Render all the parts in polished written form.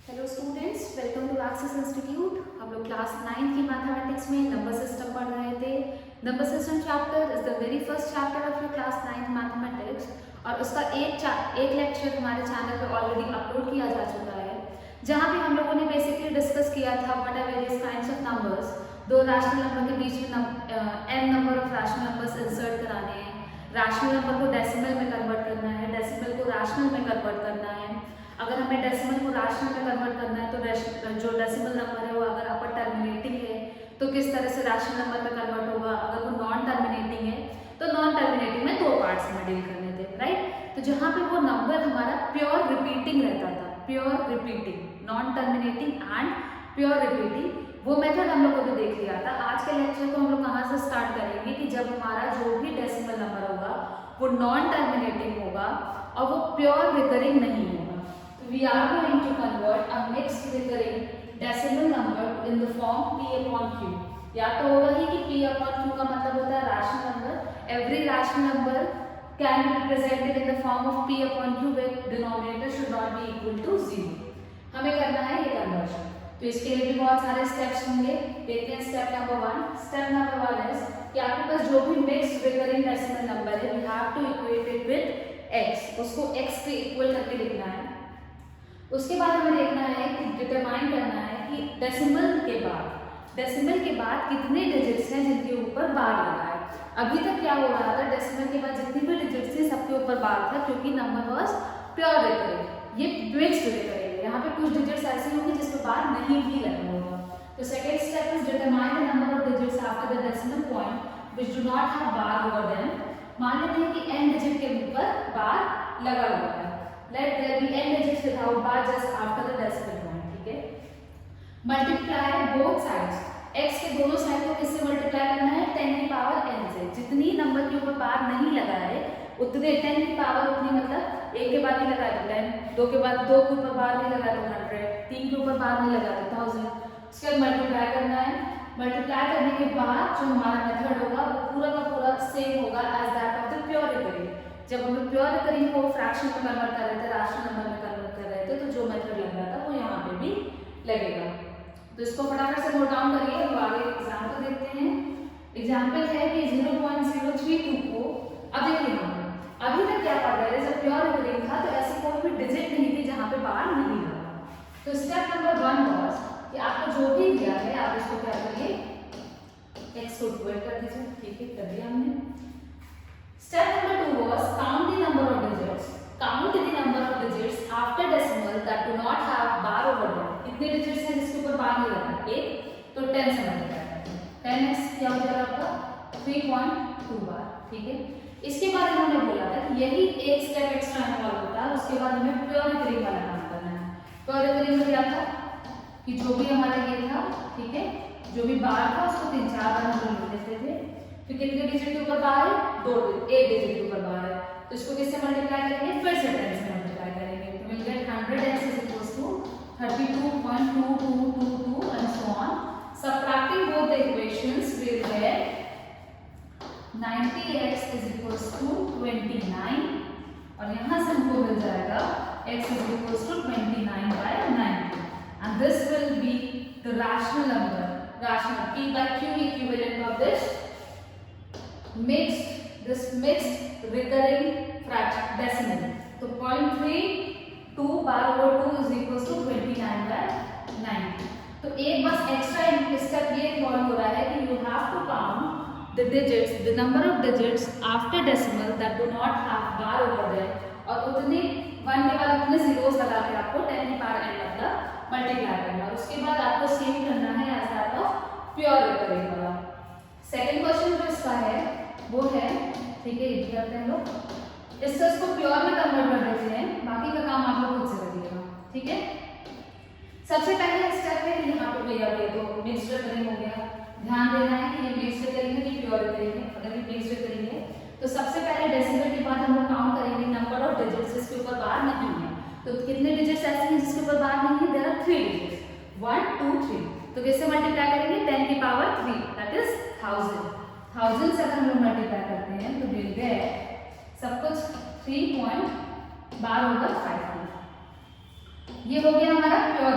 Hello students, welcome to Axis institute. हम लोग class 9 की मैथमेटिक्स में नंबर सिस्टम पढ़ रहे थे। Number system chapter is the very first chapter of your class 9 mathematics और उसका एक लेक्चर हमारे चैनल पे ऑलरेडी अपलोड किया जा चुका है, जहाँ पे हम लोगों ने बेसिकली डिस्कस किया था what are various kinds of numbers. दो रैशनल नंबर के बीच में n number of rational numbers insert कराने हैं, रैशनल नंबर को डेसिमल में कन्वर्ट करना है, डेसिमल को रैशनल में कन्वर्ट करना है। अगर हमें डेसिमल को रैशनल में कन्वर्ट करना है तो जो डेसिमल नंबर है वो अगर अपर टर्मिनेटिंग है तो किस तरह से रैशनल नंबर में कन्वर्ट होगा। अगर वो नॉन टर्मिनेटिंग है तो नॉन टर्मिनेटिंग में दो पार्ट्स में डील करने थे, राइट। तो जहाँ पे वो नंबर हमारा प्योर रिपीटिंग रहता था, pure repeating, non terminating and pure repeating, वो मेथड हम लोगों ने देख लिया था। आज के लेक्चर को हम लोग कहाँ से स्टार्ट करेंगे कि जब हमारा जो भी डेसिमल नंबर होगा वो नॉन टर्मिनेटिंग होगा और वो प्योर रिकरिंग नहीं होगा। We are going to convert a mixed recurring decimal number in the form p upon q। या तो होगा ही कि p upon q का मतलब होता है rational number। Every rational number can be represented in the form of p upon q where denominator should not be equal to 0। हमें करना है ये कन्वर्शन, तो इसके लिए भी बहुत सारे स्टेप्स होंगे। देखते हैं स्टेप नंबर 1। स्टेप नंबर 1 है कि आपके पास जो भी मिक्स्ड रिकरिंग डेसिमल नंबर है we have to equate it with x, उसको x के इक्वल करके लिखना है। उसके बाद हमें देखना है कि डिटरमाइन करना है कि डेसिमल के बाद कितने डिजिट्स हैं जिनके ऊपर बार लगा है। अभी तक क्या हो रहा था, डेसिमल के बाद जितनी भी डिजिट्स थी सबके ऊपर बार था क्योंकि नंबर वाज प्योर रिकरिंग। ये मिक्स्ड रिकरिंग है, यहाँ पे कुछ डिजिट्स ऐसे होंगे जिस पर बार नहीं भी लगा होगा। तो second step is determine the number of digits after the decimal point which do not have bar over them. मान लेते हैं कि n डिजिट के ऊपर बार लगा हुआ है। Let there be n digits without bar just after the decimal point, ठीक है। Multiply both sides, x के दोनों साइड को किससे मल्टीप्लाई करना है, 10 की पावर n से। जितनी नंबर के ऊपर बार नहीं लगा है उतने 10 की पावर उतनी, मतलब एक के बाद नहीं लगा तो 10, दो के बाद दो के ऊपर बार नहीं लगा तो 100, तीन के ऊपर बार नहीं लगा तो 1000। उसके बाद मल्टीप्लाई करना है। मल्टीप्लाई करने के बाद जो हमारा मेथड होगा वो पूरा का पूरा सेम होगा as that of the pure recurring. जब हम लोग प्योर रिकरिंग को फ्रैक्शन में कन्वर्ट कर रहे थे, रैशनल नंबर में कन्वर्ट कर रहे थे, तो जो मेथड लग रहा था वो यहाँ पे भी लगेगा। तो इसको फटाफट से नोट डाउन करिए, हम आगे एग्जाम्पल देखते हैं। एग्जाम्पल है कि 0.032 को, अब देखिए यहाँ पे अभी तक क्या पढ़ रहे थे, जब प्योर रिकरिंग था तो ऐसी कोई भी डिजिट नहीं थी जहाँ पे बार नहीं लगा। तो स्टेप नंबर 1 वाज कि आपको जो भी दिया है आप इसको क्या करिए, x को डिवाइड कर दीजिए, ठीक है, कर दिया हमने। Step number 2 was count the number of digits. Count the number of digits after decimal that do not have bar over them. कितने digits हैं जिसके ऊपर बार नहीं लगा? एक, तो 10 से मल्टीप्लाई करते हैं। 10x क्या हो जाएगा आपका 3.2 बार, ठीक है। इसके बाद इन्होंने बोला था कि यही एक स्टेप एक्स्ट्रा आने वाला होता है, उसके बाद हमें प्योर रिकरिंग वाला काम करना है। प्योर रिकरिंग में क्या था कि जो भी हमारा ये था, ठीक है, जो भी बार था उसको 3-4 बार हम लोग लेते थे। फिर कितने डिजिट के ऊपर बार है, एक डिजिट के ऊपर बार है, तो इसको किससे मल्टीप्लाई करेंगे, फिर से 10 से मल्टीप्लाई करेंगे, तो will get 100x is equals to 32.2222 and so on. Subtracting both the equations we will get 90x is equals to 29 और यहाँ से हमको मिल जाएगा x is equals to 29/90 and this will be the rational number, rational p by q equivalent of this mixed recurring fraction decimal। तो 0.32 बार over 2 is equals to 29/90। तो एक बस extra step ये इन्वॉल्व हो रहा है कि you have to count the digits, the number of digits after decimal that do not have bar over them, और उतने 1 के बाद उतने zeros लगा के आपको 10 की पावर n मतलब मल्टीप्लाई करना है। उसके बाद आपको सेम करना है as that of pure recurring वाला। सेकंड क्वेश्चन जो इसका है वो है, ठीक है, ये करते हैं लोग, इसको प्योर में कन्वर्ट कर देते हैं, बाकी का काम आप लोग खुद से करिएगा, ठीक है। सबसे पहले स्टेप है यहाँ पे भैया ये तो मिक्स्ड रिकरिंग हो गया, ध्यान देना है कि ये मिक्स्ड रिकरिंग है कि प्योर रिकरिंग है। अगर ये मिक्स्ड रिकरिंग है तो सबसे पहले डेसिमल के बाद हम लोग काउंट करेंगे नंबर ऑफ डिजिट्स जिसके ऊपर बार नहीं है। तो कितने डिजिट्स ऐसे हैं जिसके ऊपर बार नहीं है, देयर आर 3 डिजिट्स, 1 2 3। तो किससे मल्टीप्लाई करेंगे, 10 की पावर 3 दैट इज 1000 से अगर हम लोग मल्टीप्लाई करते हैं तो विल गेट सब कुछ 3 पॉइंट बार होगा 5। ये हो गया हमारा प्योर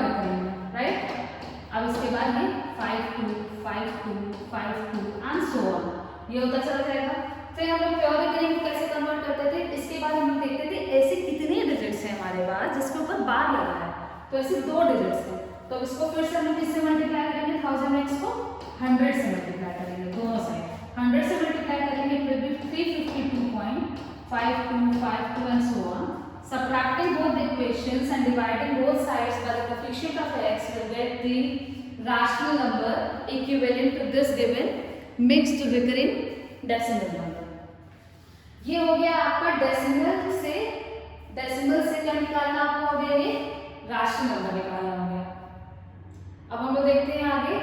जाएंगे 5 2 5 2 5 2 एंड सो ऑन, ये होता चला जाएगा। फिर हम लोग प्योर रिकरिंग को कैसे कन्वर्ट करते थे, इसके बाद हम देखते थे ऐसे कितने डिजिट्स हैं हमारे पास जिसके ऊपर बार लगा है, तो ऐसे 2 डिजिट्स हैं, तो इसको फिर से हम किससे मल्टीप्लाई करेंगे, 1000x को 100 से मल्टीप्लाई करेंगे, दोनों साइड 100 से मल्टीप्लाई करेंगे, it will be 352.5252 and so on. Subtracting both the equations and dividing both sides by the coefficient of x will get the rational number equivalent to this given mixed recurring decimal number। ये हो गया आपका decimal से क्या निकालना आपको हो गया, ये राशनल नंबर निकालना हो गया। अब हम लोग देखते हैं आगे।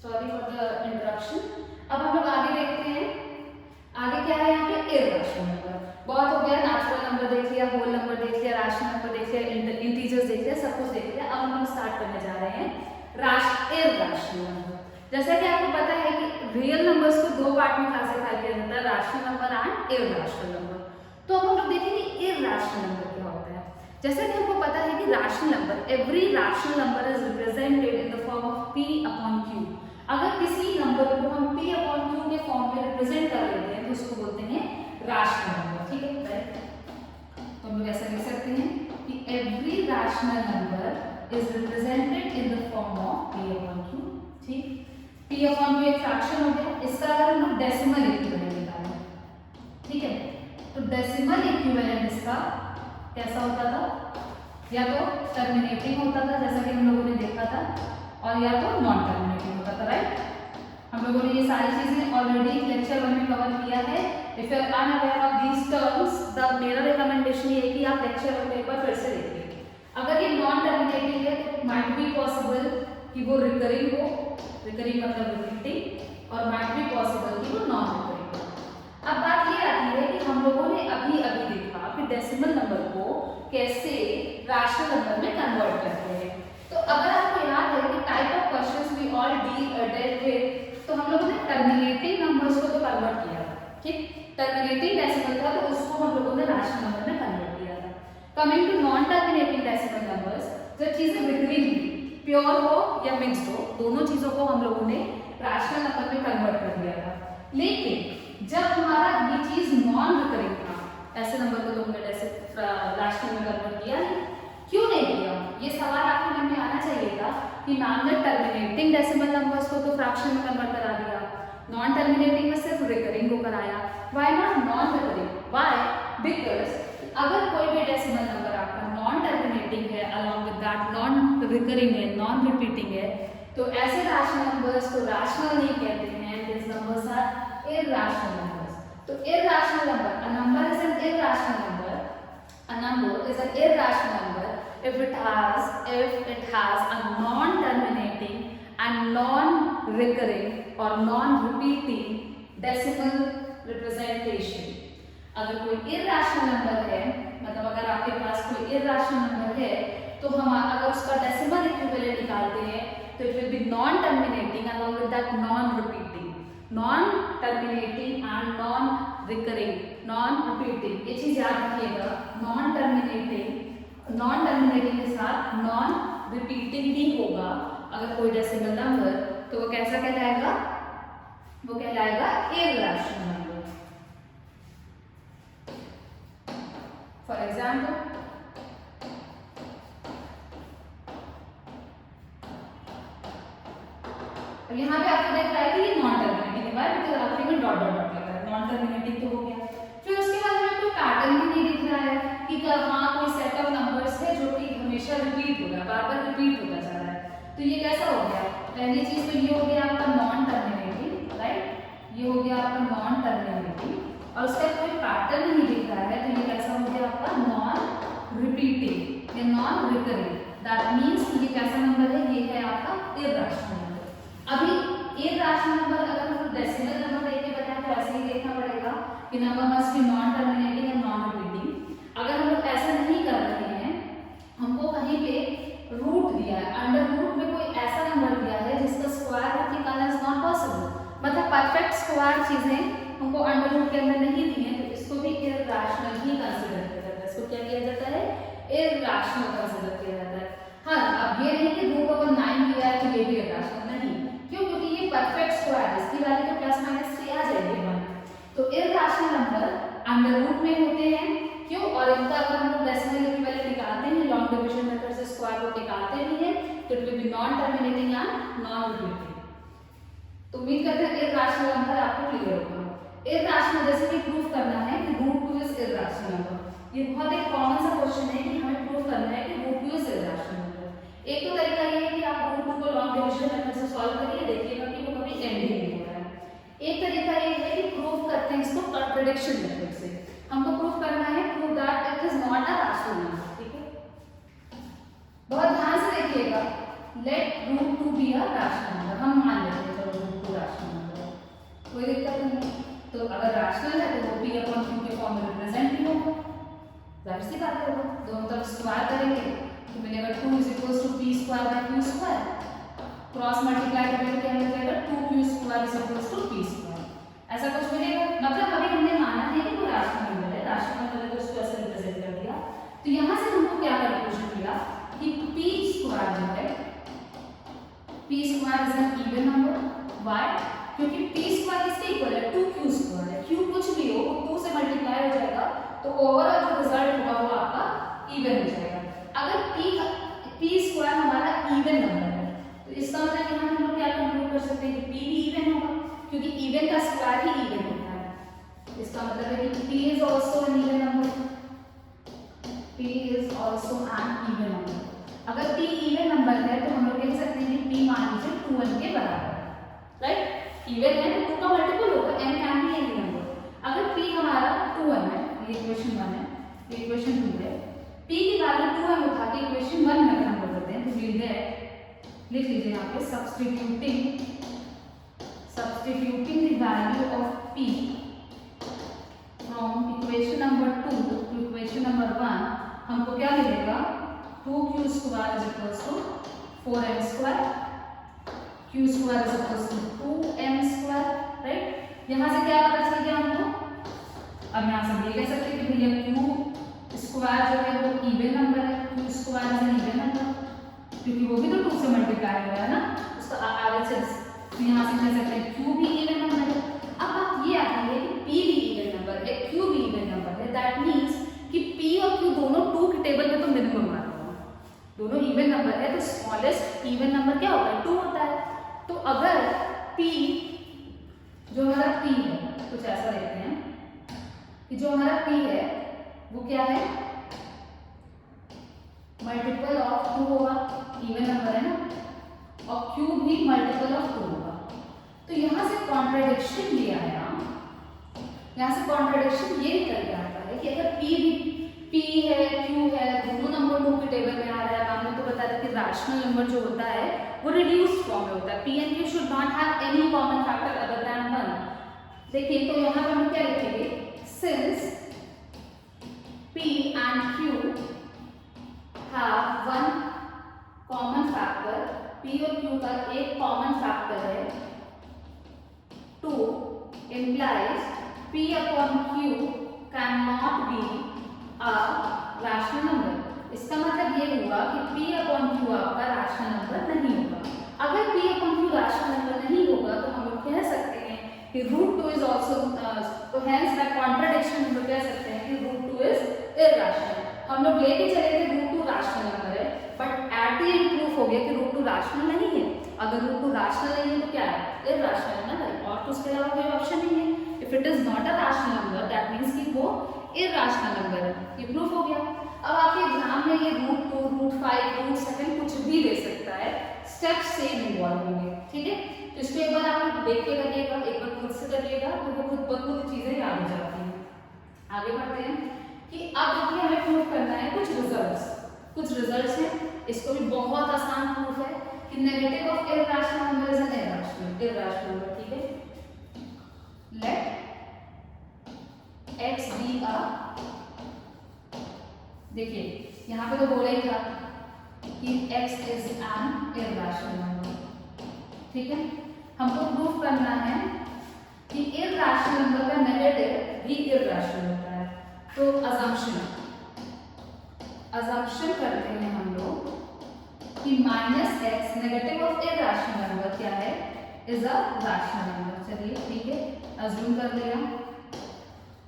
Sorry for the interruption. अब हम लोग आगे देखते हैं, आगे क्या है यहाँ पे इर्रेशनल नंबर। बहुत हो गया, नेचुरल नंबर देख लिया, होल नंबर देख लिया, राशनल नंबर देख लिया, इंटीजर्स देख लिया, सब कुछ देख लिया। अब हम लोग स्टार्ट करने जा रहे हैं इर्रेशनल नंबर। जैसा कि आपको पता है कि रियल नंबर्स को 2 पार्ट में क्लासिफाई किया जाता है, rational number and irrational number. तो अब हम लोग देखेंगे इर्रेशनल नंबर क्या होता है। जैसा कि हमको पता है कि rational number, every rational number is represented in the form of p upon q। अगर किसी नंबर को हम p अपॉन q के फॉर्म में रिप्रेजेंट कर लेते हैं तो उसको बोलते हैं राशनल नंबर, ठीक है। तो हम लोग ऐसा लिख सकते हैं कि every rational number is represented in the form of p upon q, ठीक। p अपॉन q एक फ्रैक्शन हो गया, इसका अगर हम लोग डेसिमल इक्विवेलेंट निकालें, ठीक है, तो डेसिमल इक्विवेलेंट इसका कैसा होता था, या तो टर्मिनेटिंग होता था जैसा कि हम लोगों ने देखा था, और या तो नॉन टर्मिनेटिंग होता था, राइट। हम लोगों ने ये सारी चीजें ऑलरेडी लेक्चर 1 में कवर किया है। If you are unaware of these terms, the मेरा रिकमेंडेशन ये है कि आप लेक्चर 1 में एक बार फिर से देखिए। अगर ये नॉन टर्मिनेटिंग है तो माइट बी पॉसिबल कि वो रिकरिंग हो, रिकरिंग मतलब रिपीटिंग, और माइट बी पॉसिबल कि वो नॉन रिकरिंग हो। अब बात ये आती है कि हम लोगों ने अभी देखा कि डेसिमल नंबर को कैसे राशनल नंबर में कन्वर्ट करते हैं। तो अगर आपको याद है कि type of questions we all dealt with, तो हम लोगों ने टर्मिनेटिंग नंबर्स को तो कन्वर्ट किया था, ठीक। टर्मिनेटिंग डेसिमल था तो उसको हम लोगों ने राशनल नंबर में कन्वर्ट किया था। Coming to non terminating decimal numbers, जब चीजें रिकरिंग प्योर हो या मिक्स्ड हो, दोनों चीजों को हम लोगों ने राशनल नंबर में कन्वर्ट कर दिया था। लेकिन जब हमारा ये चीज नॉन रिकरिंग था, ऐसे नंबर को तो हमने राशनल में कन्वर्ट किया नहीं, क्यों नहीं किया, ये सवाल आपके मन में आना चाहिए था कि मैम ने टर्मिनेटिंग डेसिमल नंबर्स को तो फ्रैक्शन में कन्वर्ट करा दिया, नॉन टर्मिनेटिंग में सिर्फ रिकरिंग को कराया, why not non recurring, why, because अगर कोई भी डेसिमल नंबर आपका नॉन टर्मिनेटिंग है, along with that non recurring है, नॉन रिपीटिंग है, तो ऐसे राशनल नंबर्स को राशनल नहीं कहते हैं, this numbers are irrational numbers. तो irrational number, a number is an irrational number, a number is an irrational number if it has a non-terminating and non-recurring or non-repeating decimal representation। अगर कोई irrational number है, मतलब अगर आपके पास कोई irrational number है, तो हम अगर उसका decimal equivalent निकालते हैं तो it will be non-terminating along with that non-repeating, non-terminating and non-recurring, non-repeating, ये चीज याद रखिएगा। non-terminating के साथ non-repeating भी होगा अगर कोई डेसिमल नंबर, तो वो कैसा कहलाएगा, वो कहलाएगा irrational नंबर। फॉर एग्जाम्पल, यहाँ पे आपको देख रहा है कि ये नॉन टर्मिनेटिंग है, बिकॉज़ आखिरी में डॉट डॉट डॉट लगा है, नॉन टर्मिनेटिंग तो हो गया। फिर उसके बाद हमें कोई पैटर्न भी नहीं दिख रहा है कि हाँ कोई सेट ऑफ नंबर्स है जो कि हमेशा रिपीट हो रहा है, बार बार रिपीट होता जा रहा है। तो ये कैसा हो गया, पहली चीज तो ये हो गया आपका नॉन टर्मिनेटिंग, राइट, ये हो गया आपका नॉन टर्मिनेटिंग, और उसका कोई पैटर्न नहीं दिख रहा है, तो ये कैसा हो गया आपका नॉन रिपीटिंग या नॉन रिकरिंग। दैट मीन्स ये कैसा नंबर है, ये है आपका इर्रेशनल नंबर। अभी इर्रेशनल नंबर अगर हम डेसिमल नंबर देख के बताएं तो ऐसे ही देखना पड़ेगा कि number must be non terminating and non repeating. अगर हम लोग ऐसा नहीं कर रहे हैं, हमको कहीं पे रूट दिया है, अंडर रूट में कोई ऐसा नंबर दिया है जिसका स्क्वायर रूट निकालना इज नॉट पॉसिबल, मतलब परफेक्ट स्क्वायर चीजें हमको अंडर रूट के अंदर नहीं दी है, तो इसको भी इरैशनल ही कंसीडर किया जाता है। इसको क्या किया जाता है? इरैशनल कंसीडर किया जाता है। हाँ, अब ये नहीं कि रूट ओवर 9 दिया है तो ये भी इरैशनल नहीं। क्यों? क्योंकि ये परफेक्ट स्क्वायर है, इसकी वैल्यू तो प्लस माइनस 3 आ जाएगी 1। तो इरैशनल नंबर अंडर रूट में होते हैं। क्यों? और इनका अगर हम लोग डेसिमल की वैल्यू निकालते हैं, लॉन्ग डिवीजन मेथड से स्क्वायर रूट निकालते भी हैं, तो it will be non terminating and non repeating. तो उम्मीद करते हैं इरैशनल नंबर आपको क्लियर होगा। इरैशनल जैसे कि प्रूव करना है कि √2 इज इरैशनल नंबर। ये बहुत एक कॉमन सा क्वेश्चन है कि हमें प्रूव करना है कि √2 इज इरैशनल नंबर। एक तो तरीका ये है कि आप √2 को लॉन्ग डिवीजन मेथड से सॉल्व करिए, देखिएगा कि वो कभी एंड ही नहीं हो रहा है। एक तरीका ये है कि प्रूव करते हैं इसको कॉन्ट्रडिक्शन मेथड से। हमको प्रूव करना है prove that it is not a rational number. ठीक है, बहुत ध्यान से देखिएगा। Let √2 be a rational number. हम मान लेते हैं चलो √2 रैशनल नंबर, कोई दिक्कत नहीं है। तो अगर रैशनल है तो वो p/q के फॉर्म में रिप्रेजेंट भी होगा, जाहिर सी बात होगा। दोनों तरफ स्क्वायर करेंगे तो मिलेगा 2 = p²/q²। क्रॉस मल्टीप्लाई करेंगे तो क्या मिलेगा? 2q² = p²। ऐसा कुछ मिलेगा। मतलब अभी हमने माना है कि वो रैशनल नंबर है, रैशनल नंबर है तो उसको ऐसे रिप्रेजेंट कर दिया। तो यहाँ से हमको क्या कंक्लूजन मिला कि p² जो है, p² is an even number. Why? क्योंकि p² किसके इक्वल है? 2q² है। q कुछ भी हो, वो 2 से मल्टीप्लाई हो जाएगा तो ओवरऑल जो रिजल्ट होगा वो आपका इवन हो जाएगा। अगर p² हमारा इवन नंबर है तो इसका मतलब यहाँ हम लोग क्या कंक्लूड कर सकते हैं कि p भी इवन होगा, क्योंकि इवन का स्क्वायर ही इवन होता है। इसका मतलब है कि p is also an even number. p is also an even number. अगर p इवन नंबर है तो हम लोग कह सकते हैं कि p मान लीजिए 2n के बराबर है, राइट? इवन है तो 2 का मल्टीपल होगा, n can be any number. अगर p हमारा 2n है, ये इक्वेशन 1 है, ये इक्वेशन 2 है, p की वैल्यू 2n उठा के इक्वेशन 1 में कन्वर्ट करते हैं तो विल गेट, लिख लीजिए यहाँ पे, substituting the value of p from equation number 2 to equation number 1, हमको क्या मिलेगा? 2q² = 4m², q² = 2m², right? यहाँ से क्या पता चल गया हमको? अब यहाँ से ये कह सकते हैं कि भैया q² जो है वो इवन नंबर है, q² is an even number, क्योंकि वो भी तो 2 से मल्टीप्लाई हो रहा है ना, उसका RHS। तो यहाँ से कह सकते हैं q भी इवन नंबर है। अब बात ये आती है कि p भी इवन नंबर है, q भी इवन नंबर है। दैट मीन्स कि p और q दोनों 2 के टेबल में तो मिनिमम आ रहा है, दोनों इवन नंबर है, तो स्मॉलेस्ट इवन नंबर क्या होता है? 2 होता है। तो अगर p जो हमारा p है, कुछ ऐसा देखते हैं कि जो हमारा p है वो क्या है? मल्टीपल ऑफ 2 होगा, इवन नंबर है ना, और q भी मल्टीपल ऑफ 2 होगा। तो यहाँ से कॉन्ट्रडिक्शन ये आया, यहाँ से कॉन्ट्रडिक्शन ये निकल के आता है कि अगर p है, q है, दोनों नंबर 2 के टेबल में आ रहा है। हमने तो बताया कि रैशनल नंबर जो होता है वो रिड्यूस्ड फॉर्म में होता है। p and q should not have any common factor other than 1। देखिए तो यहाँ पर हम क्या लिखेंगे? Since p and q have one common factor, p और q का एक कॉमन फैक्टर है 2, implies p/q cannot be a rational number। इसका मतलब ये हुआ कि p/q आपका रैशनल नंबर नहीं होगा। अगर p/q रैशनल नंबर नहीं होगा तो हम लोग कह सकते हैं कि √2 इज आल्सो, तो हेंस बाय कॉन्ट्रडिक्शन हम लोग कह सकते हैं कि √2 इज इरैशनल। हम लोग लेके चले गए √2 रैशनल नंबर है, but at the end proof हो गया कि √2 रैशनल नहीं है। अगर √2 रैशनल नहीं है तो क्या है? इरैशनल है ना, और तो उसके अलावा कोई ऑप्शन नहीं है। If it is not a rational number that means कि वो इरैशनल नंबर है। ये प्रूफ हो गया। अब आपके एग्जाम में ये √2, √5, √7 कुछ भी दे सकता है, स्टेप सेम इन्वॉल्व होंगे, ठीक है? तो इसको एक बार आप देख के करिएगा, एक बार खुद से करिएगा, तो वो खुद ब खुद चीजें याद हो जाती हैं। आगे बढ़ते हैं कि अब देखिए हमें प्रूफ करना है कुछ रिजल्ट्स हैं। इसको भी बहुत आसान प्रूफ है कि negative of irrational number is N irrational number, ठीक है? लेट x बी अ, देखिए यहाँ पे तो बोला ही था कि x is N irrational number, ठीक है? हमको प्रूफ करना है कि इर्रेशनल नंबर का नेगेटिव भी इर्रेशनल होता है। तो अजम्पशन करते हैं हम लोग कि -x negative of irrational number क्या है, इज अ रैशनल नंबर। चलिए ठीक है, अज्यूम कर लिया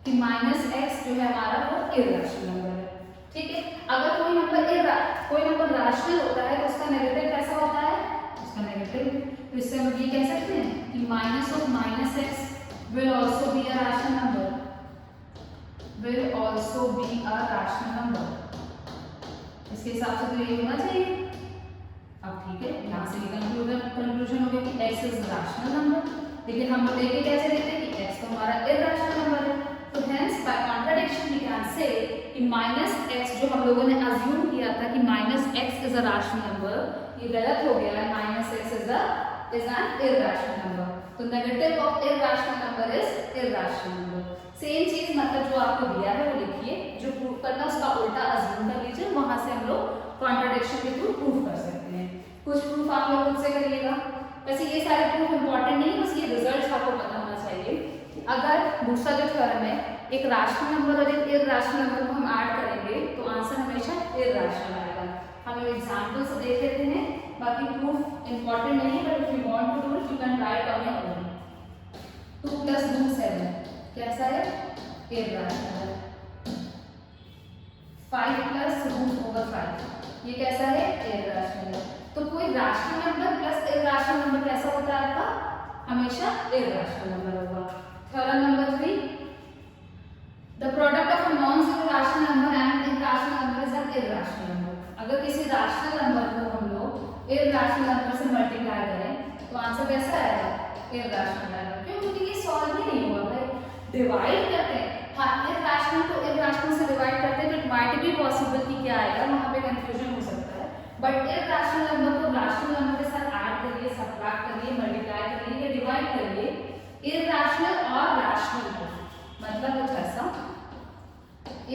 कि -x जो है हमारा वो इर्रेशनल नंबर है। ठीक है, अगर कोई नंबर रैशनल होता है तो उसका नेगेटिव कैसा होता है, उसका नेगेटिव, तो इससे हम ये कह सकते हैं कि minus of -x will also be a rational number, will also be a rational number। इसके हिसाब से तो ये होना चाहिए। अब ठीक है, यहाँ से ये कंक्लूजन हो गया कि x इज रैशनल नंबर, लेकिन हम लोग लेके कैसे लेते हैं कि x तो हमारा इर्रेशनल नंबर है। तो hence by contradiction we can say कि -x जो हम लोगों ने अज्यूम किया था कि -x is a rational number, ये गलत हो गया है। -x is an irrational number. तो negative of irrational number is irrational number. Same चीज मतलब जो आपको दिया है वो लिखिए, जो प्रूव करना उसका उल्टा अज्यूम कर लीजिए, वहां से हम लोग कॉन्ट्रडिक्शन के थ्रू प्रूव कर सकते हैं। कुछ प्रूफ आप लोग खुद से करिएगा। वैसे ये सारे प्रूफ इंपॉर्टेंट नहीं, बस ये रिजल्ट आपको पता होना चाहिए। अगर दूसरा जो थ्योरम है, एक रैशनल नंबर और एक इर्रेशनल नंबर को हम ऐड करेंगे तो आंसर हमेशा इर्रेशनल आएगा। हम लोग एग्जांपल से देख लेते हैं, बाकी प्रूफ इंपॉर्टेंट नहीं है, but if you want to do it you can write on your own. 2 + root 7 कैसा है, इर्रेशनल है। 5 + रूट/5 ये कैसा है, इर्रेशनल है। तो कोई rational number plus irrational number कैसा होता है आपका, हमेशा इर्रेशनल नंबर होगा। Theorem number 3, the product of a non zero rational number and irrational number is an irrational number. अगर किसी रैशनल नंबर को हम लोग इर्रेशनल नंबर से मल्टीप्लाई करें तो आंसर कैसा आएगा, इर्रेशनल आएगा। क्यों, क्योंकि ये सॉल्व ही नहीं हुआ भाई, डिवाइड करते हैं। हाँ, इर्रेशनल को इर्रेशनल से डिवाइड करते हैं तो इट माइट बी पॉसिबल कि क्या आएगा, वहां पे कंफ्यूजन हो सकता है। बट इर्रेशनल नंबर को रैशनल नंबर के साथ ऐड करिए, सबट्रैक्ट करिए, मल्टीप्लाई करिए या डिवाइड करिए, इर्रेशनल और रैशनल को, मतलब कुछ ऐसा,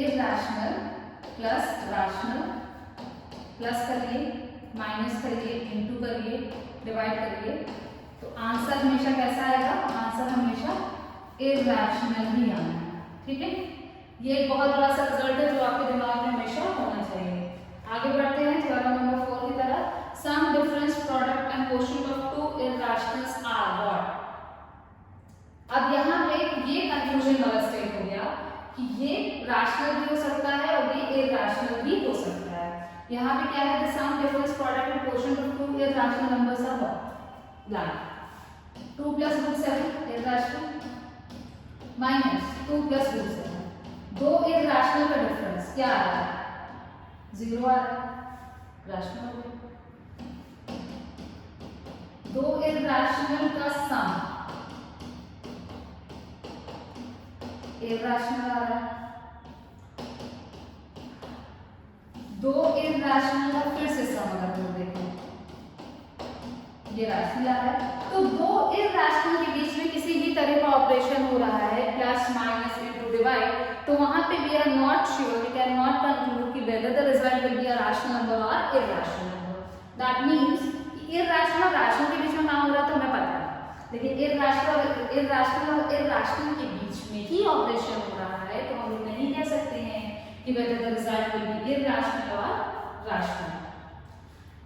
इर्रेशनल प्लस रैशनल प्लस करिए, माइनस करिए, इनटू करिए, डिवाइड करिए, तो आंसर हमेशा कैसा आएगा, आंसर हमेशा इर्रेशनल ही आना है। ठीक है, ये एक बहुत बड़ा सा रिजल्ट है जो आपके दिमाग में हमेशा होना चाहिए। आगे बढ़ते हैं थ्योरम नंबर 4 की तरफ। Sum difference product and quotient of two irrationals are what. अब यहाँ पे ये कंफ्यूजन वाला स्टेट हो गया कि ये रैशनल भी हो सकता है और ये इर्रेशनल भी हो सकता है। यहाँ पे क्या है, the sum difference product and quotient of two irrational numbers are what, like 2 + root 7 irrational minus 2 + root 7, दो इर्रेशनल का डिफरेंस क्या आ रहा है, 0 आ रहा है, रैशनल हो गया। दो इर्रेशनल का सम इर्रेशनल आ रहा है, दो इर्रेशनल का फिर से सम अगर हम देखें ये रैशनल आ रहा है। तो दो इर्रेशनल के बीच में किसी भी तरह का ऑपरेशन हो रहा है, प्लस माइनस इनटू डिवाइड, तो वहां पे we are not sure, we can not conclude कि whether the result will be a rational number और irrational number. That means irrational और रैशनल के बीच में ना हो रहा तो हमें पता है, लेकिन इर्रेशनल और इर्रेशनल के बीच में ही ऑपरेशन हो रहा है, तो हम लोग नहीं कह सकते हैं कि whether the result will B irrational और रैशनल।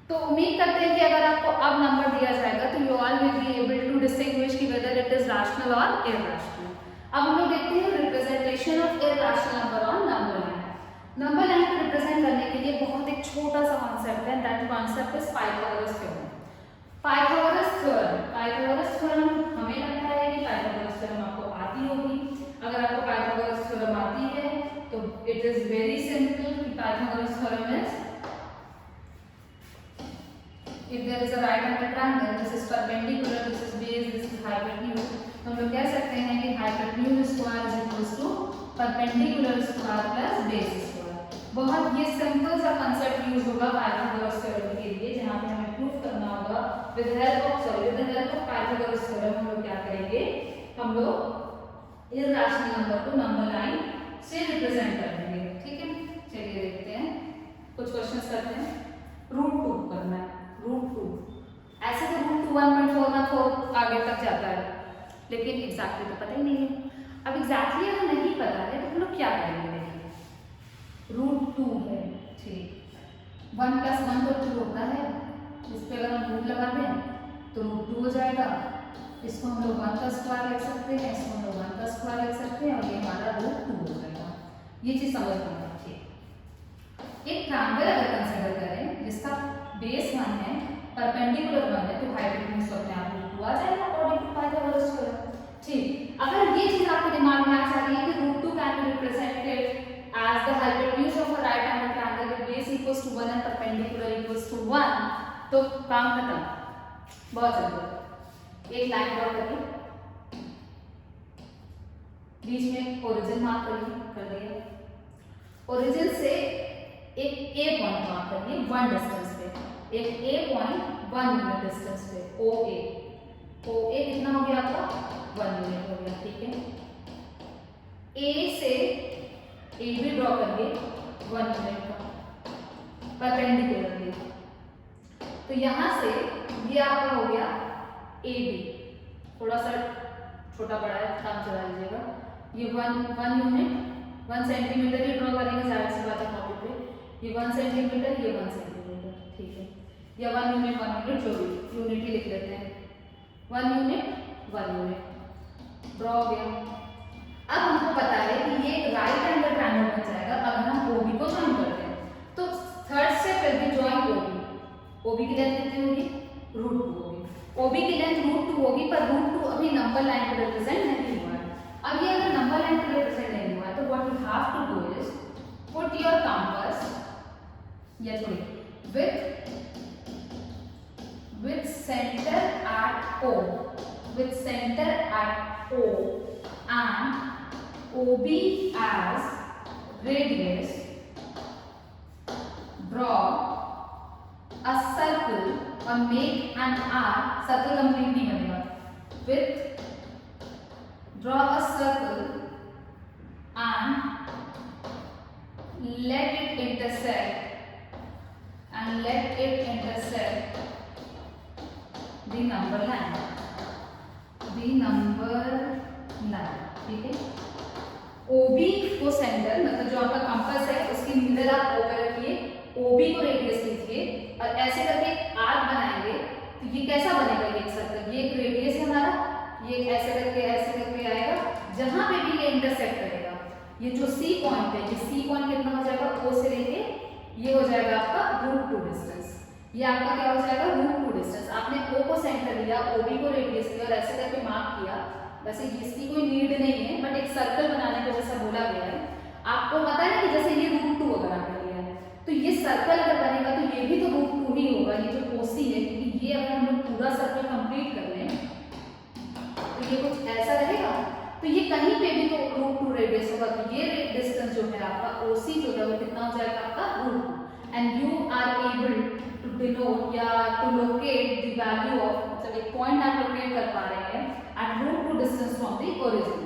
तो उम्मीद करते हैं कि अगर आपको अब नंबर दिया जाएगा तो you all will be able to distinguish कि वेदर इट इज रैशनल और इर्रेशनल। अब हम लोग देखते हैं representation of irrational number on number line. Number line को रिप्रेजेंट करने के लिए बहुत एक छोटा सा कॉन्सेप्ट है, that concept is Pythagoras theorem. Pythagoras theorem हमें लगता है कि पाइथागोरस थ्योरम आपको आती होगी। अगर आपको पाइथागोरस थ्योरम आती है तो इट इज वेरी सिंपल कि Pythagoras theorem is if there is a right angle triangle, this is perpendicular, this is base, this is hypotenuse, तो हम लोग कह सकते हैं कि hypotenuse square is equals to perpendicular square plus base square। बहुत ये सिंपल सा कंसेप्ट यूज होगा पाइथागोरस थ्योरम के लिए, जहाँ पे हमें प्रूव करना होगा with the help of Pythagoras theorem. हम लोग क्या करेंगे, हम लोग इर्रेशनल नंबर को नंबर लाइन से रिप्रेजेंट कर देंगे। ठीक है, चलिए देखते हैं, कुछ क्वेश्चंस करते हैं। √2 करना है, √2 ऐसे तो √2 1.4 आगे तक जाता है, लेकिन एग्जैक्टली तो पता ही नहीं है। अब एग्जैक्टली अगर नहीं पता है तो हम लोग क्या करेंगे, देखिए √2 है, ठीक 1 + 1 तो 2 होता है, इस पर अगर हम रूट लगा दें तो √2 हो जाएगा। इसको हम लोग 1 का स्क्वायर लिख सकते हैं, इसको हम लोग 1 का स्क्वायर लिख सकते हैं और ये हमारा √2 हो जाएगा। ये चीज समझ में आ रही है। एक ट्रायंगल अगर कंसीडर करें जिसका बेस 1 है, परपेंडिकुलर 1 है, तो हाइपोटेन्यूज अपने आप √2 आ जाएगा अकॉर्डिंग टू पाइथागोरस थ्योरम। ठीक, अगर ये चीज आपके दिमाग में आ जा रही है कि √2 can be represented as the hypotenuse of a right angle triangle with base equals to 1 and perpendicular equals to 1, तो काम खत्म, बहुत जल्दी। एक लाइन ड्रॉ करिए, बीच में ओरिजिन मार्क करिए, कर दिया। ओरिजिन से एक ए पॉइंट मार्क करिए 1 डिस्टेंस पे, एक ए पॉइंट 1 यूनिट डिस्टेंस पे, ओ ए कितना हो गया आपका 1 यूनिट हो गया, ठीक है। ए से ए भी ड्रॉ करिए 1 यूनिट का परपेंडिकुलरली, तो यहां से ये आपका हो गया ए बी, थोड़ा सा छोटा बड़ा है, काम चला लीजिएगा। ये 1 यूनिट 1 सेंटीमीटर ही ड्रॉ करेंगे, जाहिर सी बात है कॉपी पे, ये 1 सेंटीमीटर, ये 1 सेंटीमीटर, ठीक है, या 1 यूनिट जो भी यूनिट ही लिख लेते हैं, 1 यूनिट ड्रॉ हो गया। अब हमको पता है कि ये राइट एंगल ट्रायंगल बन जाएगा अगर हम ओबी को ज्वाइन करते हैं। तो third step will be join OB की लेंथ कितनी होगी √2 होगी, ओबी की लेंथ √2 होगी, पर √2 अभी नंबर लाइन को रिप्रेजेंट नहीं हुआ है। अब ये अगर नंबर लाइन को रिप्रेजेंट नहीं हुआ है तो what you have to do is put your compass with center at O, and OB as radius, draw a circle or make an arc, circle complete नहीं बनेगा, draw a circle and let it intersect the number line, ठीक है। OB को centre, मतलब जो आपका compass है उसकी नीडल आप O पे रखिए, OB को रेडियस लीजिए और ऐसे करके एक आर्क बनाएंगे, तो ये कैसा बनेगा, ये एक सर्कल, ये एक रेडियस है हमारा, ये ऐसे करके आएगा, जहां पे भी ये इंटरसेक्ट करेगा, ये जो C पॉइंट है, ये C पॉइंट कितना हो जाएगा, O से लेके ये हो जाएगा आपका √2 डिस्टेंस, ये आपका क्या हो जाएगा √2 डिस्टेंस। आपने O को सेंटर लिया, OB को रेडियस लिया और ऐसे करके मार्क किया। वैसे इसकी कोई नीड नहीं है, बट एक सर्कल बनाने को जैसा बोला गया है, आपको पता है कि जैसे ये √2 अगर आपने लिया है तो ये सर्कल अगर बनेगा तो ये भी तो √2 ही होगा, ये जो OC है, क्योंकि ये अगर हम लोग पूरा सर्कल कंप्लीट कर लें तो ये कुछ ऐसा रहेगा, तो ये कहीं पे भी तो √2 रेडियस होगा, तो ये डिस्टेंस जो है आपका OC जो है वो कितना हो जाएगा आपका √2, and you are able to denote या to locate the value of, मतलब एक पॉइंट आप लोकेट कर पा रहे हैं at √2 distance from the origin.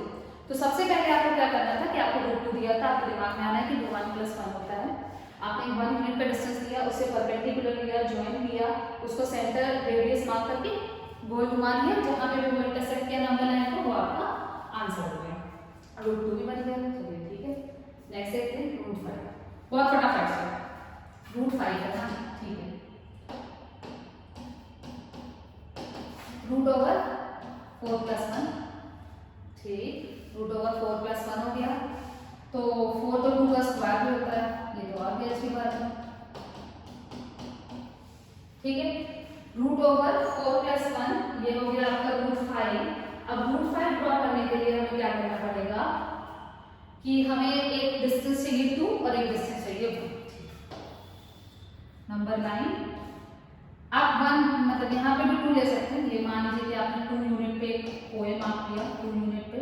तो सबसे पहले आपको क्या करना था कि आपको √2 दिया था, आपके दिमाग में आना है कि 1 + 1 होता है, आपने 1 यूनिट का डिस्टेंस लिया, उससे परपेंडिकुलर लिया, ज्वाइन किया, उसको सेंटर रेडियस मार्क करके गोल घुमा दिया, जहां पे भी वो इंटरसेक्ट किया नंबर लाइन को, वो आपका आंसर हो गया, √2 भी बन गया। चलिए ठीक है, नेक्स्ट देखते हैं √5, बहुत फटाफट से √5 है ना, ठीक है, √4 + 1, ठीक, √4 + 1 हो गया, तो 4 तो 2 का स्क्वायर भी होता है, ये तो और भी अच्छी बात है, ठीक है। √4 + 1 ये हो गया आपका √5। अब √5 ड्रॉ करने के लिए हमें क्या करना पड़ेगा कि हमें एक डिस्टेंस चाहिए 2 और एक डिस्टेंस चाहिए 1, नंबर लाइन आप 1 मतलब यहाँ पे भी 2 ले सकते हैं, ये मान लीजिए कि आपने 2 यूनिट पे OA मार्क किया, 2 यूनिट पे,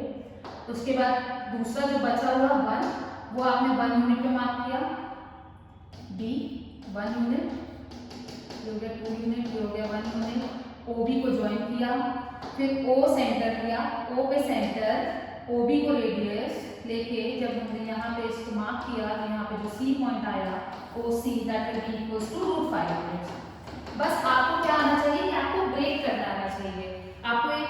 उसके बाद दूसरा जो बचा हुआ 1 वो आपने 1 यूनिट पे मार्क किया, B 1 यूनिट, ये हो गया 2 यूनिट, ये हो गया 1 यूनिट, OB को ज्वाइन किया, फिर O सेंटर लिया, O पे सेंटर, OB को रेडियस लेके जब हमने यहाँ पे इसको मार्क किया तो यहाँ पे जो C पॉइंट आया OC that will be equals to √5 units. बस आपको क्या आना चाहिए कि आपको ब्रेक करना आना चाहिए, आपको एक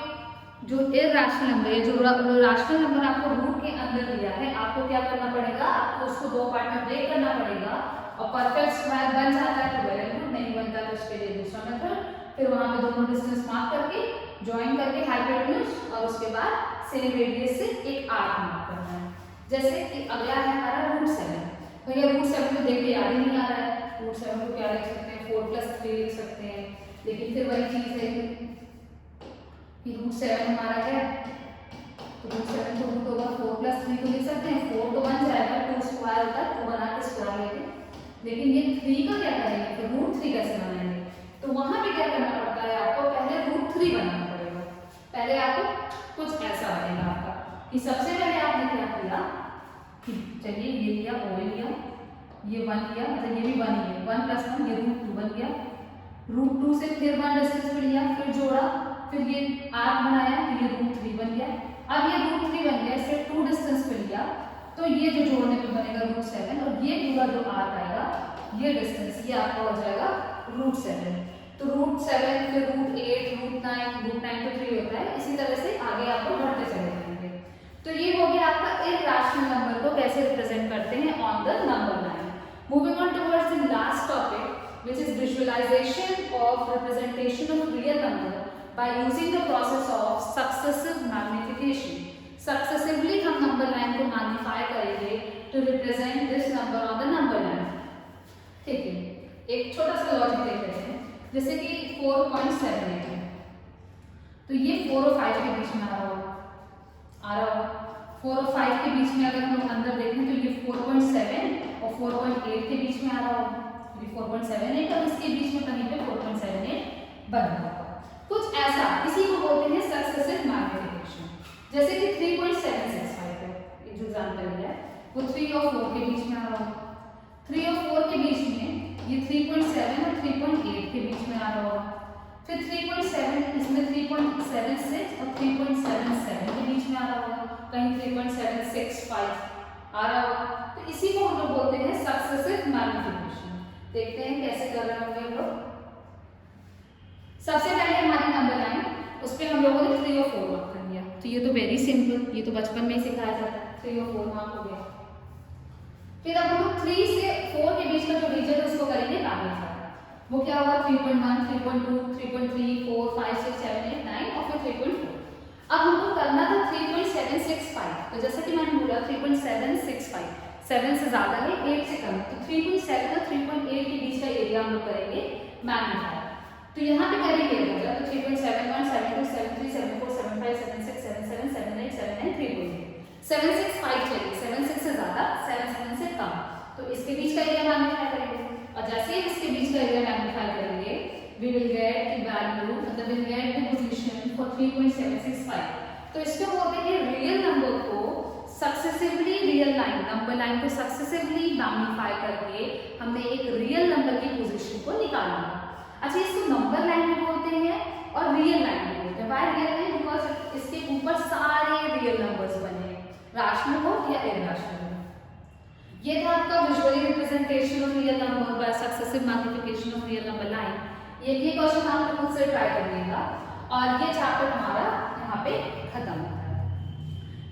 जो इर्रेशनल नंबर है, जो राशनल नंबर आपको रूट के अंदर दिया है, आपको क्या करना पड़ेगा, आपको उसको दो पार्ट में ब्रेक करना पड़ेगा और परफेक्ट स्क्वायर बन जाता है तो वेल एंड गुड, नहीं बनता तो उसके लिए दूसरा मेथड, फिर वहां पे दोनों डिस्टेंस मार्क करके ज्वाइन करके हाइपोटेन्यूज और उसके बाद सेम रेडियस से एक आर्क मार्क करना है। जैसे कि अगला है हमारा रूट 7, तो ये रूट 7 तो देख के याद ही नहीं आ रहा है, रूट 7 को क्या लिख सकते हैं, 4+3 लिख सकते हैं, लेकिन फिर वही चीज है कि रूट 7 हमारा क्या है, तो रूट 7 को रूट होगा 4+3 को लिख सकते हैं, 4 तो बन जाएगा, 2 स्क्वायर होता है, 2 बना के स्क्वायर लेंगे, लेकिन ये 3 का क्या करेंगे, तो रूट 3 कैसे बनाएंगे, तो वहां पे क्या करना पड़ता है, आपको पहले रूट 3 बनाना पड़ेगा। पहले आपको कुछ ऐसा बनेगा आपका कि सबसे पहले आपने क्या किया कि चलिए ये लिया, ओ लिया, ये 1 लिया, मतलब ये भी 1 ही है, 1 + 1 ये रूट 2 बन गया, रूट 2 से फिर 1 डिस्टेंस पे लिया, फिर जोड़ा, फिर ये आर्क बनाया तो ये रूट 3 बन गया। अब ये रूट 3 बन गया, इससे 2 डिस्टेंस पे लिया तो ये जो जोड़ने पे बनेगा रूट 7 और ये पूरा जो आर्क आएगा ये डिस्टेंस ये आपका हो जाएगा रूट 7। तो रूट 7 फिर रूट 8 रूट 9 तो 3 होता है, इसी तरह से आगे आपको बढ़ते चले जाएंगे। तो ये हो गया आपका इर्रेशनल नंबर को कैसे रिप्रेजेंट करते हैं on the number line. Moving on towards the last topic which is visualization of representation of real number by using the process of successive magnification. Successively हम number line को magnify करेंगे to represent this number on the number line. ठीक है, एक छोटा सा logic देख लेते हैं, जैसे कि 4.78 है, तो ये 4 और 5 के बीच में आ रहा होगा 4 और 5 के बीच में अगर हम लोग अंदर देखें तो ये 4.7 और 4.8 के बीच में आ रहा होगा, 4.78 और इसके बीच में कहीं पे 4.78 बन रहा होगा। कुछ ऐसा, इसी को बोलते हैं सक्सेसिव मैग्निफिकेशन। जैसे कि 3.765 है, एक जो एग्जांपल है वो 3 और 4 के बीच में आ रहा होगा, 3 और 4 के बीच में ये 3.7 और 3.8 के बीच में आ रहा होगा, फिर 3.7 इसमें 3.76 और 3.77 के बीच में आ रहा होगा, कहीं 3.765 आ रहा होगा। तो इसी को हम लोग बोलते हैं सक्सेसिव मैग्निफिकेशन। देखते हैं कैसे कर रहे होंगे हम लोग। सबसे पहले हमारी नंबर लाइन, उस पर हम लोगों ने 3 और 4 मार्क कर दिया, तो ये तो वेरी सिंपल, ये तो बचपन में ही सिखाया जाता है, 3 और 4 मार्क हो गया। फिर अब हम लोग 3 से 4 के बीच का जो रीजन है उसको करेंगे मैग्नीफाई। वो क्या होगा 3.1 3.2 3.3 4 5 6 7 8 9 और फिर 3.4। अब हमको करना था 3.765, तो जैसे कि मैंने बोला 3.765, 7 से ज्यादा है 8 से कम, तो 3.7 और 3.8 के बीच का एरिया हम लोग करेंगे मैग्नीफाई। तो यहाँ पे करेंगे तो 3.71 72 73 74 75 76 77 78 79 3.8 765 चाहिए, 76 से ज्यादा 77 से कम, तो इसके बीच का एरिया मैग्नीफाई करेंगे और जैसे ही इसके बीच का एरिया मैग्नीफाई करेंगे we will get the value, मतलब we will get the position for 3.765। तो इसको बोलते हैं रियल नंबर को successively, real line number line को सक्सेसिवली मैग्नीफाई करके हमने एक रियल नंबर की पोजीशन को निकालना है। अच्छा, इसको नंबर लाइन भी बोलते हैं और रियल लाइन भी बोलते हैं। Why real line? बिकॉज इसके ऊपर सारे रियल नंबर्स बने हैं, राशनल हो या इर्रेशनल हो। ये था आपका visually representation of real number by successive magnification of real number line. ये क्वेश्चन आप लोग खुद से ट्राई करिएगा और ये चैप्टर हमारा यहाँ पे खत्म होता है।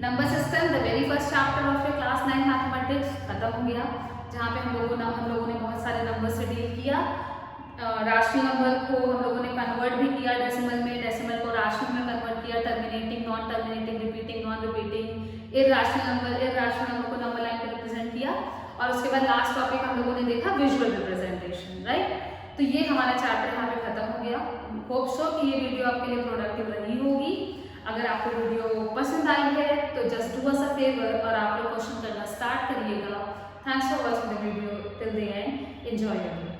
Number system the very first chapter of your class 9 mathematics खत्म हो गया, जहाँ पे हम लोगों ने बहुत सारे नंबर से डील किया। राशनल नंबर को हम लोगों ने कन्वर्ट भी किया डेसिमल में, डेसिमल को राशनल में कन्वर्ट किया, terminating non terminating, repeating non repeating, irrational number को नंबर लाइन पे रिप्रेजेंट किया और उसके बाद लास्ट टॉपिक हम लोगों ने देखा विजुअल रिप्रेजेंटेशन, राइट। तो ये हमारा चैप्टर यहाँ पे खत्म हो गया। होप सो कि ये वीडियो आपके लिए प्रोडक्टिव रही होगी। अगर आपको वीडियो पसंद आई है तो just do us a favour और आप लोग क्वेश्चन करना स्टार्ट करिएगा। Thanks for watching the video till the end, enjoy your